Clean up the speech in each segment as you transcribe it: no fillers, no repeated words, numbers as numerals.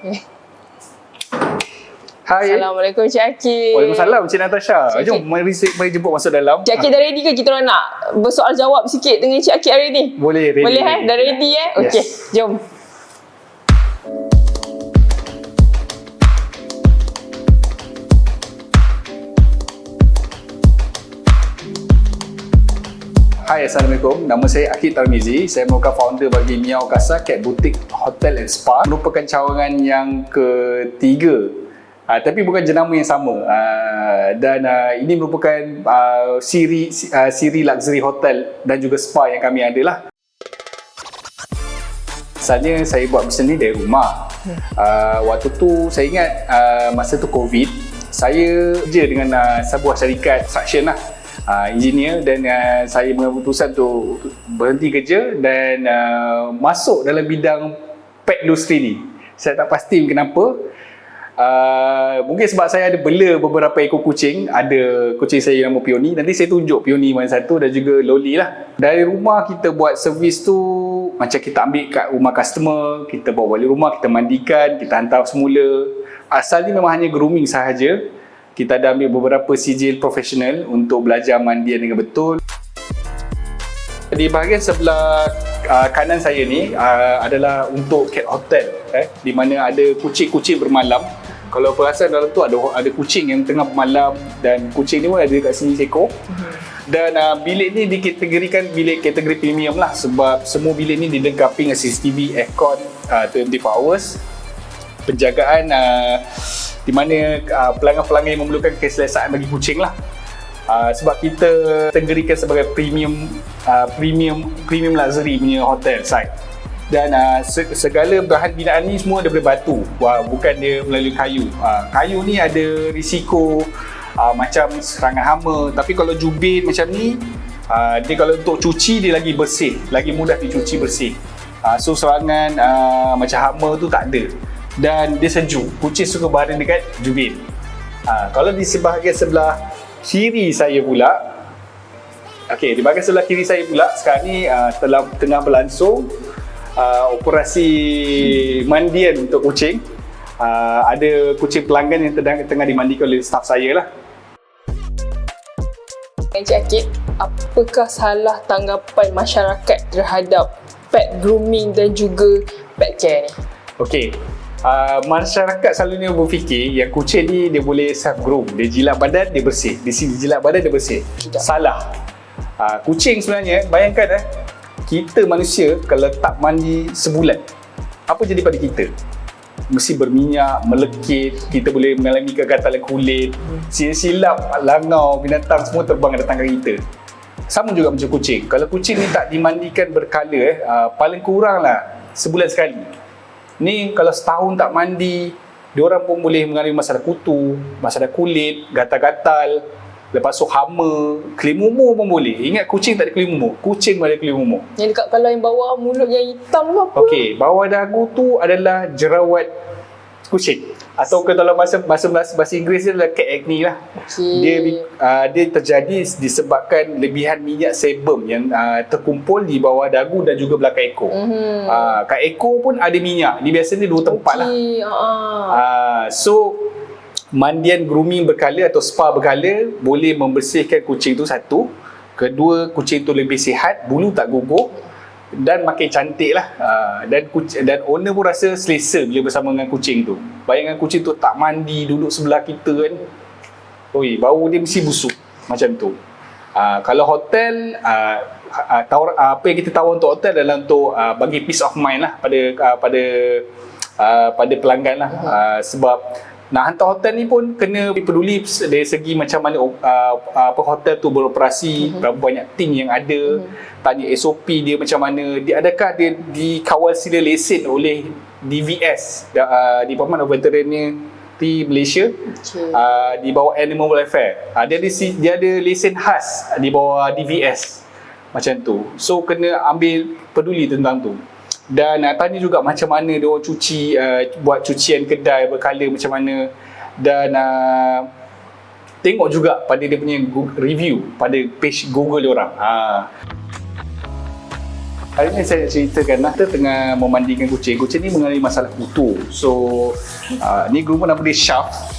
Hai. Assalamualaikum Cik Akid. Waalaikumsalam Cik Natasha. Cik Jom mari jemput masuk dalam. Cik Akid dah ready ke kita orang nak bersoal jawab sikit dengan Cik Akid hari ni? Boleh, ready. Boleh dah ready Okey, Yes. jom. Hai, Assalamualaikum. Nama saya Akid Tarmizi. Saya merupakan founder bagi Miao Casa Cat Boutique Hotel and Spa. Merupakan cawangan yang ketiga. Tapi bukan jenama yang sama. Dan ini merupakan siri luxury hotel dan juga spa yang kami ada lah. Asalnya saya buat bisnes ni dari rumah. Waktu tu saya ingat masa tu COVID, saya kerja dengan sebuah syarikat construction lah. Engineer, dan saya mengambil keputusan untuk berhenti kerja dan masuk dalam bidang pet industry ni. Saya tak pasti kenapa. Mungkin sebab saya ada bela beberapa ekor kucing. Ada kucing saya nama Peony. Nanti saya tunjuk Peony mana satu, dan juga Loli lah. Dari rumah kita buat servis tu macam kita ambil kat rumah customer, kita bawa balik rumah, kita mandikan, kita hantar semula. Asalnya memang hanya grooming sahaja. Kita ada ambil beberapa sijil profesional untuk belajar mandian dengan betul. Di bahagian sebelah kanan saya ni adalah untuk cat hotel, di mana ada kucing-kucing bermalam. Kalau perasan dalam tu ada kucing yang tengah bermalam, dan kucing ni pun ada kat sini seekor. Dan bilik ni dikategorikan bilik kategori premium lah, sebab semua bilik ni dilengkapi dengan CCTV, aircon 24 hours, penjagaan di mana pelanggan-pelanggan yang memerlukan keselesaan bagi kucing lah. Sebab kita kategorikan sebagai premium luxury punya hotel site. Dan segala bahan binaan ni semua daripada batu, bukan dia melalui kayu. Kayu ni ada risiko macam serangan hama, tapi kalau jubin macam ni, dia kalau untuk cuci dia lagi bersih, lagi mudah dicuci bersih. So serangan macam hama tu tak ada. Dan dia sejuk, kucing suka baring dekat jubin. Kalau di bahagian sebelah kiri saya pula, di bahagian sebelah kiri saya pula sekarang ni tengah berlangsung operasi mandian untuk kucing. Ada kucing pelanggan yang tengah dimandikan oleh staf saya lah. Cik Akid, apakah salah tanggapan masyarakat terhadap pet grooming dan juga pet care ni? Okey. Masyarakat selalunya berfikir yang kucing ni dia boleh self groom, dia jilat badan dia bersih, dia jilat badan dia bersih. Salah. Kucing sebenarnya, bayangkan kita manusia kalau tak mandi sebulan, apa jadi pada kita? Mesti berminyak, melekit, kita boleh mengalami kegatalan kulit, silap, langau, binatang semua terbang datang ke kita. Sama juga macam kucing. Kalau kucing ni tak dimandikan berkala, paling kurang lah sebulan sekali. Ni kalau setahun tak mandi, diorang pun boleh mengalami masalah kutu, masalah kulit, gatal-gatal, lepas tu hama, kelimumur pun boleh. Ingat kucing tak ada kelimumur, kucing pun ada kelimumur. Yang dekat kepala yang bawah mulut yang hitam tu apa? Okey, bawah dagu tu adalah jerawat kucing. Atau kalau bahasa Inggeris dia adalah cat acne lah. Dia terjadi disebabkan lebihan minyak sebum yang terkumpul di bawah dagu dan juga belakang ekor. Kat ekor pun ada minyak. Ni biasanya dua tempat lah. So mandian grooming berkala atau spa berkala boleh membersihkan kucing tu satu. Kedua, kucing tu lebih sihat, bulu tak gugur dan makin cantik lah. Dan owner pun rasa selesa bila bersama dengan kucing tu. Bayangkan kucing tu tak mandi, duduk sebelah kita kan, bau dia mesti busuk macam tu. Kalau hotel, apa yang kita tawar untuk hotel adalah untuk bagi peace of mind lah pada pelanggan lah. Sebab nak hantar hotel ni pun kena peduli dari segi macam mana hotel tu beroperasi, berapa banyak tim yang ada, tanya SOP dia macam mana, adakah dia dikawal sila lesen oleh DVS, Department of Veterinary Malaysia, di bawah Animal Welfare. Dia ada lesen khas di bawah DVS macam tu. So kena ambil peduli tentang tu. Dan tanya juga macam mana dia orang cuci, buat cucian kedai berkala macam mana. Dan tengok juga pada dia punya review pada page Google dia orang. Hari ni saya nak ceritakan lah, kita tengah memandikan kucing. Kucing ni mengalami masalah kutu. So, ni guru nama dia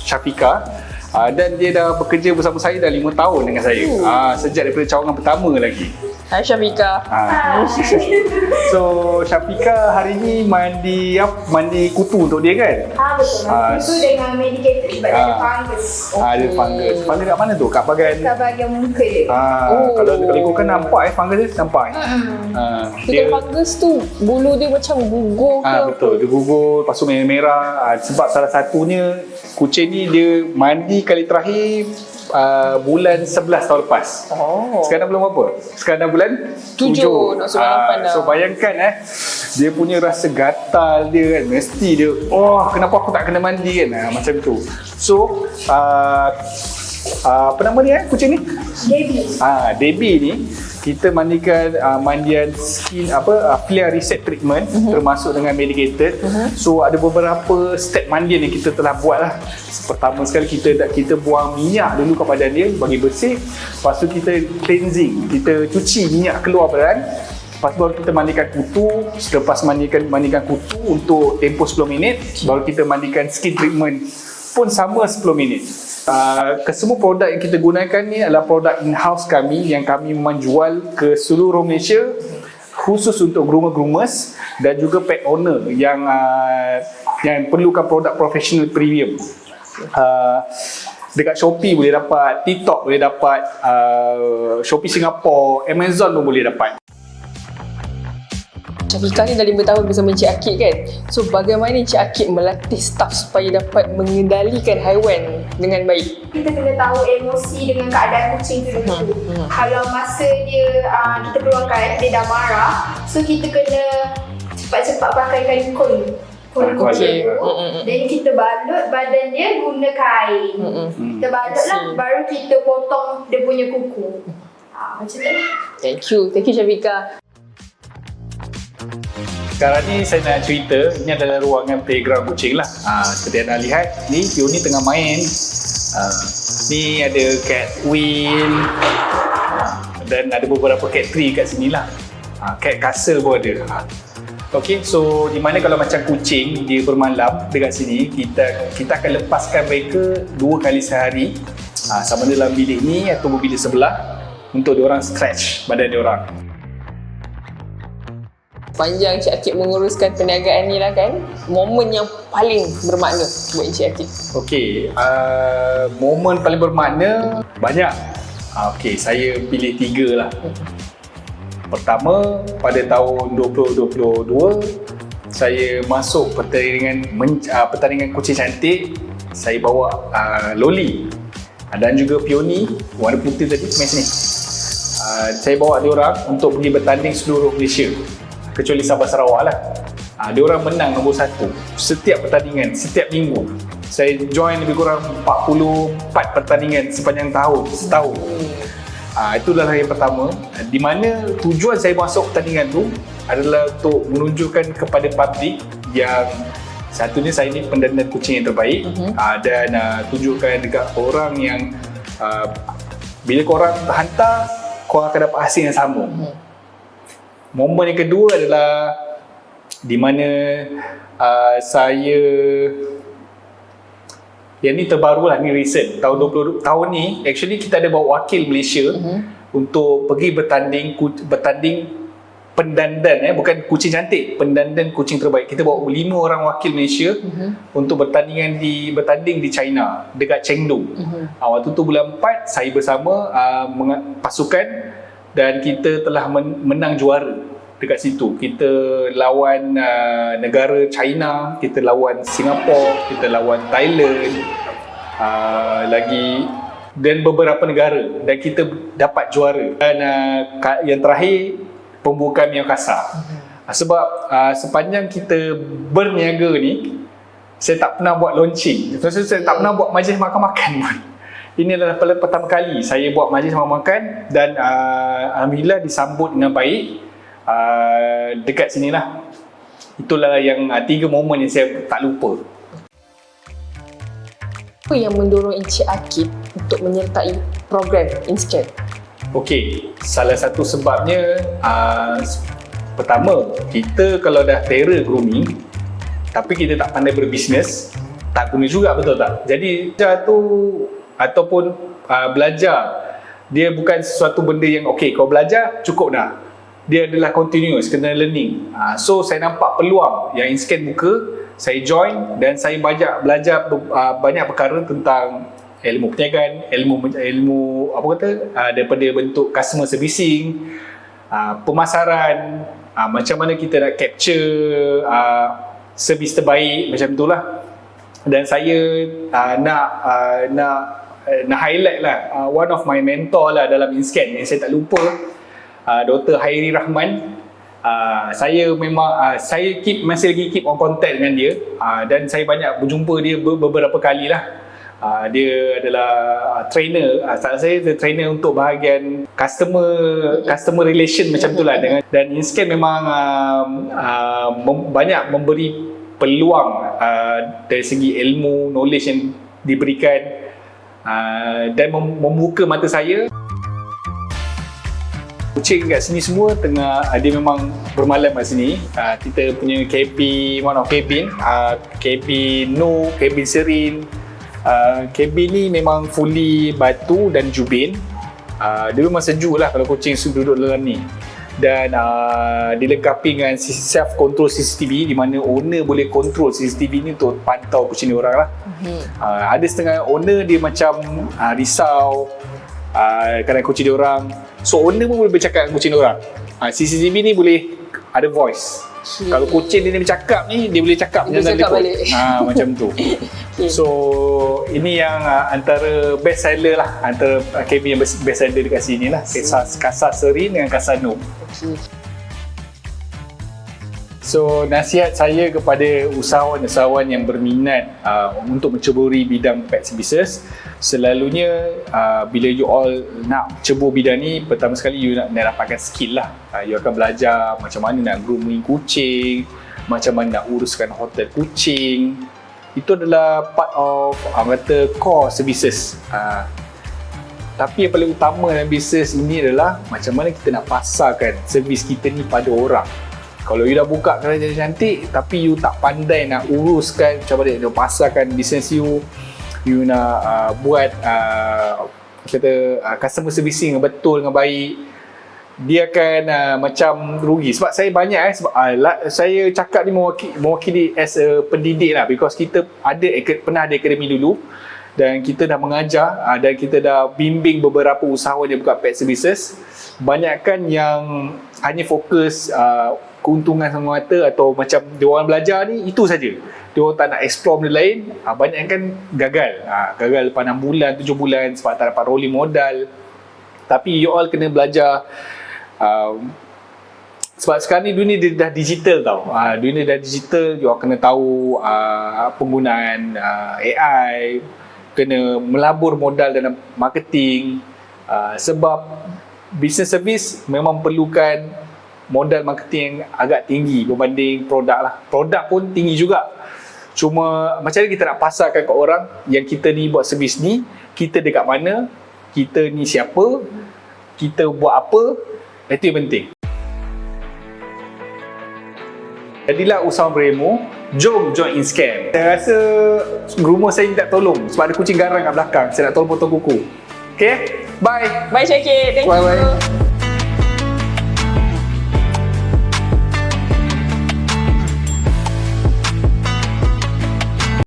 Syafika. Dan dia dah bekerja bersama saya dah 5 tahun dengan saya. Sejak daripada cawangan pertama lagi. Hai Syafika. So Syafika hari ni mandi kutu untuk dia kan? Betul. Kutu dengan medicated sebab dia ada fungus. Ada fungus. Fungus kat mana tu? Kat bahagian muka dia. Kalau ikutkan nampak fungus dia nampak. Dia fungus tu bulu dia macam gugur ke apa? Betul, dia gugur, lepas tu merah-merah. Sebab salah satunya kucing ni dia mandi kali terakhir bulan 11 tahun lepas. Sekarang bulan berapa? Sekarang bulan 7. Nak suruh 8 dah. So bayangkan dia punya rasa gatal dia kan, mesti dia kenapa aku tak kena mandi kan, macam tu. So apa nama dia kucing ni? Debbie ni kita mandikan mandian skin flare reset treatment, termasuk dengan medicated. So ada beberapa step mandian yang kita telah buat lah. Pertama sekali kita buang minyak dulu kat badan dia bagi bersih. Lepas tu kita cleansing, kita cuci minyak keluar badan. Lepas tu baru kita mandikan kutu. Selepas mandikan kutu untuk tempoh 10 minit, baru kita mandikan skin treatment pun sama 10 minit. Kesemua produk yang kita gunakan ni adalah produk in-house kami yang kami menjual ke seluruh Malaysia, khusus untuk groomer-groomers dan juga pet owner yang perlukan produk professional premium. Dekat Shopee boleh dapat, TikTok boleh dapat, Shopee Singapore, Amazon pun boleh dapat. Syafika ni dah 5 tahun bersama Encik Akid kan. So bagaimana Encik Akid melatih staff supaya dapat mengendalikan haiwan dengan baik? Kita kena tahu emosi dengan keadaan kucing tu dulu. Kalau masa dia kita keluarkan, dia dah marah, so kita kena cepat-cepat pakaikan kon. Jadi kita balut badan dia guna kain. Kita balut lah, baru kita potong dia punya kuku. Macam tu. Thank you Syafika. Sekarang ni saya nak cerita, ini adalah ruangan playground kucing lah. Seperti anda lihat, ni Pio ni tengah main. Ni ada cat wheel, dan ada beberapa cat tree kat sini lah. Cat castle pun ada. Okay, so di mana kalau macam kucing dia bermalam dekat sini, kita akan lepaskan mereka 2 kali sehari, sama dalam bilik ni atau bilik sebelah, untuk diorang stretch badan diorang. Panjang Encik Akid menguruskan perniagaan ni lah kan, momen yang paling bermakna buat Encik Akid. Okey, momen paling bermakna banyak. Okey, saya pilih 3 lah. Pertama, pada tahun 2022 saya masuk pertandingan kucing cantik. Saya bawa Loli dan juga Pioni warna putih tadi main sini. Saya bawa diorang untuk pergi bertanding seluruh Malaysia, kecuali Sabah Sarawak lah. Diorang menang nombor 1 setiap pertandingan, setiap minggu. Saya join lebih kurang 44 pertandingan sepanjang setahun. Itulah yang pertama, di mana tujuan saya masuk pertandingan tu adalah untuk menunjukkan kepada publik yang satunya saya ni pendandan kucing yang terbaik, dan tunjukkan dekat orang yang bila korang hantar, korang akan dapat hasil yang sama. Momen yang kedua adalah di mana saya, yang ni terbaru lah, ni recent, tahun 20 tahun ni actually kita ada bawa wakil Malaysia untuk pergi bertanding pendandan, bukan kucing cantik, pendandan kucing terbaik. Kita bawa 5 orang wakil Malaysia untuk bertanding di China, dekat Chengdu. Waktu tu bulan 4 saya bersama pasukan, dan kita telah menang juara dekat situ. Kita lawan negara China, kita lawan Singapura, kita lawan Thailand, dan beberapa negara, dan kita dapat juara. Dan yang terakhir, pembukaan Miyakasa. Sebab sepanjang kita berniaga ni, saya tak pernah buat launching. Saya tak pernah buat majlis makan-makan pun. Ini adalah pertama kali saya buat majlis makan-makan, dan alhamdulillah disambut dengan baik. Dekat sinilah. Itulah yang 3 momen yang saya tak lupa. Apa yang mendorong Encik Akid untuk menyertai program InScan? Okey, salah satu sebabnya Pertama, kita kalau dah terror grooming tapi kita tak pandai berbisnes, tak guna juga, betul tak? Jadi belajar tu ataupun belajar, dia bukan sesuatu benda yang okey, kau belajar cukup dah. Dia adalah continuous, kena learning. So saya nampak peluang yang InScan buka, saya join dan saya belajar banyak perkara tentang ilmu perniagaan, ilmu apa kata, daripada bentuk customer servicing, pemasaran, macam mana kita nak capture servis terbaik, macam itulah. Dan saya nak highlight lah one of my mentor lah dalam InScan yang saya tak lupa, Dr. Hairi Rahman. Saya memang saya masih lagi keep on contact dengan dia, dan saya banyak berjumpa dia beberapa kali lah. Dia adalah trainer, saya trainer untuk bahagian customer relation macam tu lah. Dan InScan memang banyak memberi peluang dari segi ilmu, knowledge yang diberikan, dan membuka mata saya. Kucing kat sini semua tengah, dia memang bermalam kat sini. Kita punya cabin, one of cabin, cabin Noh, cabin Serin. Cabin ni memang fully batu dan jubin. Dia memang sejuk lah kalau kucing duduk dalam ni. Dan dilengkapi dengan self control CCTV, di mana owner boleh control CCTV ni untuk pantau kucing dia orang lah. Ada setengah owner dia macam risau kadang kucing dia orang, so owner pun boleh bercakap dengan kucing dia orang. CCTV ni boleh ada voice. Kalau kucing dia bercakap ni, dia boleh cakap dengan telefon. Macam tu. So ini yang antara best seller lah, antara cabin yang best seller dekat sini lah, Kasar Serin dengan Kasar Noh. So nasihat saya kepada usahawan-usahawan yang berminat untuk menceburi bidang pet services, selalunya bila you all nak cebur bidang ni, pertama sekali you nak dapatkan skill lah. You akan belajar macam mana nak grooming kucing, macam mana nak uruskan hotel kucing. Itu adalah part of kata core services. Tapi yang paling utama dalam bisnes ini adalah macam mana kita nak pasarkan servis kita ni pada orang. Kalau you dah buka kerajaan cantik tapi you tak pandai nak uruskan, macam mana nak pasarkan bisnes you nak buat customer servicing yang betul, dengan baik, dia akan macam rugi. Sebab saya banyak sebab saya cakap ni mewakili as a pendidik lah, because kita pernah ada akademi dulu dan kita dah mengajar, dan kita dah bimbing beberapa usahawan yang buka pet services. Banyakkan yang hanya fokus keuntungan semata, atau macam dia orang belajar ni itu saja, dia orang tak nak explore benda lain. Banyak kan gagal lepas 6 bulan 7 bulan sebab tak dapat rolling modal. Tapi you all kena belajar, sebab sekarang ni dunia dia dah digital tau. Dunia dah digital, you all kena tahu penggunaan AI, kena melabur modal dalam marketing, sebab business service memang perlukan modal marketing yang agak tinggi berbanding produk lah. Produk pun tinggi juga. Cuma macam mana kita nak pasarkan kat orang yang kita ni buat servis ni, kita dekat mana, kita ni siapa, kita buat apa, itu yang penting. Jadilah usahawan berilmu, jom join InScan. Saya rasa rumah saya minta tolong sebab ada kucing garang kat belakang. Saya nak tolong potong kuku. Okay? Bye. Bye Syakir, thank you. Bye.